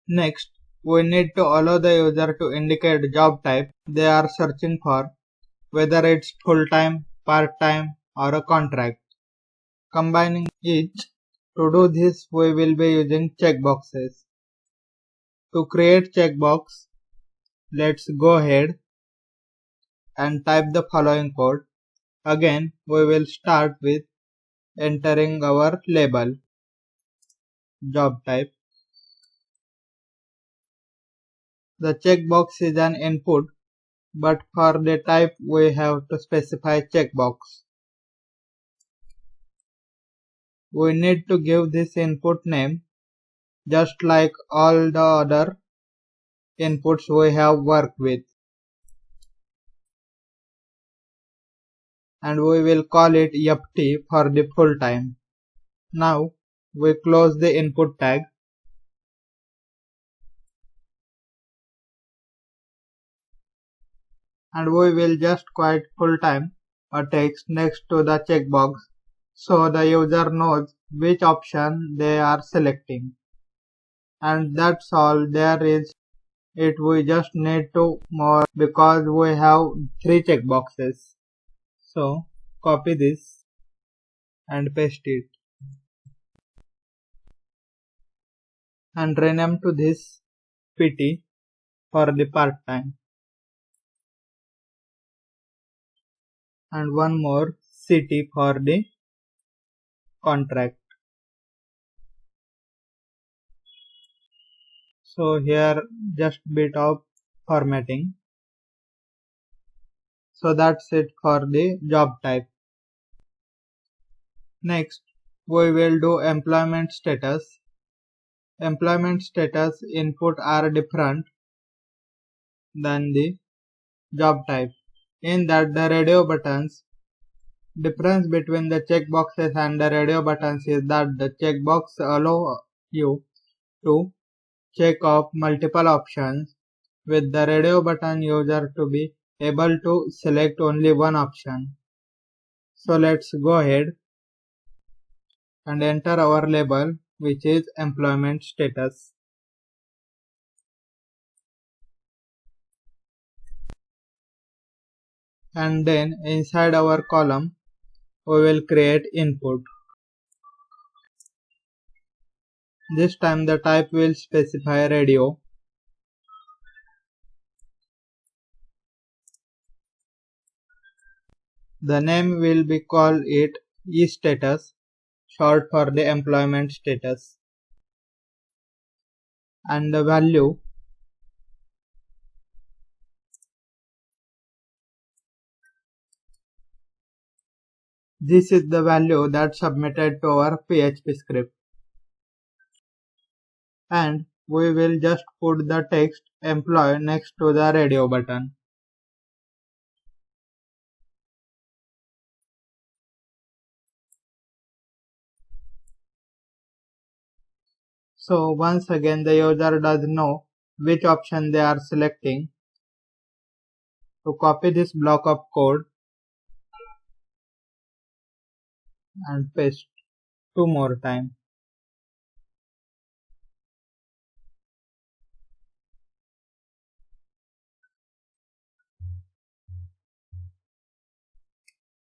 Next, we need to allow the user to indicate job type they are searching for, whether it's full-time, part-time, or a contract. Combining each, to do this we will be using checkboxes. To create checkbox, let's go ahead and type the following code. Again, we will start with entering our label, job type. The checkbox is an input, but for the type we have to specify checkbox. We need to give this input name just like all the other inputs we have worked with, and we will call it FT for the full time. Now we close the input tag and we will just quite full time a text next to the checkbox so the user knows which option they are selecting. And that's all there is. We just need to more because we have 3 checkboxes. So copy this and paste it and rename to this PT for the part-time, and one more CT for the contract. So here just bit of formatting. So that's it for the job type. Next, we will do employment status. Employment status input are different than the job type, in that the radio buttons. Difference between the checkboxes and the radio buttons is that the checkbox allow you to check off multiple options, with the radio button user to be able to select only one option. So let's go ahead and enter our label, which is employment status. And then inside our column we will create input. This time the type will specify radio. The name will be called it e-status, short for the employment status. And the value, this is the value that's submitted to our PHP script. And we will just put the text employee next to the radio button. So once again the user does know which option they are selecting. To copy this block of code and paste 2 more times.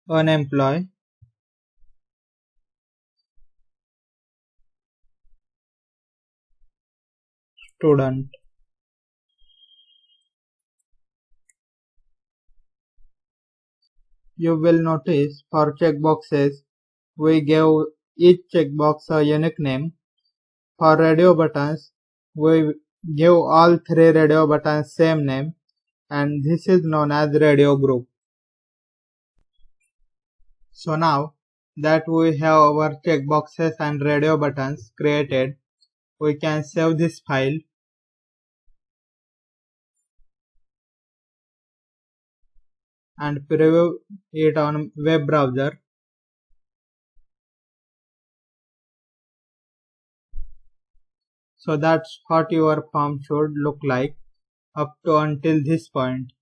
Unemployed, student. You will notice for checkboxes we gave each checkbox a unique name. For radio buttons we give all 3 radio buttons same name, and this is known as radio group. So now that we have our checkboxes and radio buttons created, we can save this file and preview it on web browser. So that's what your form should look like up to until this point.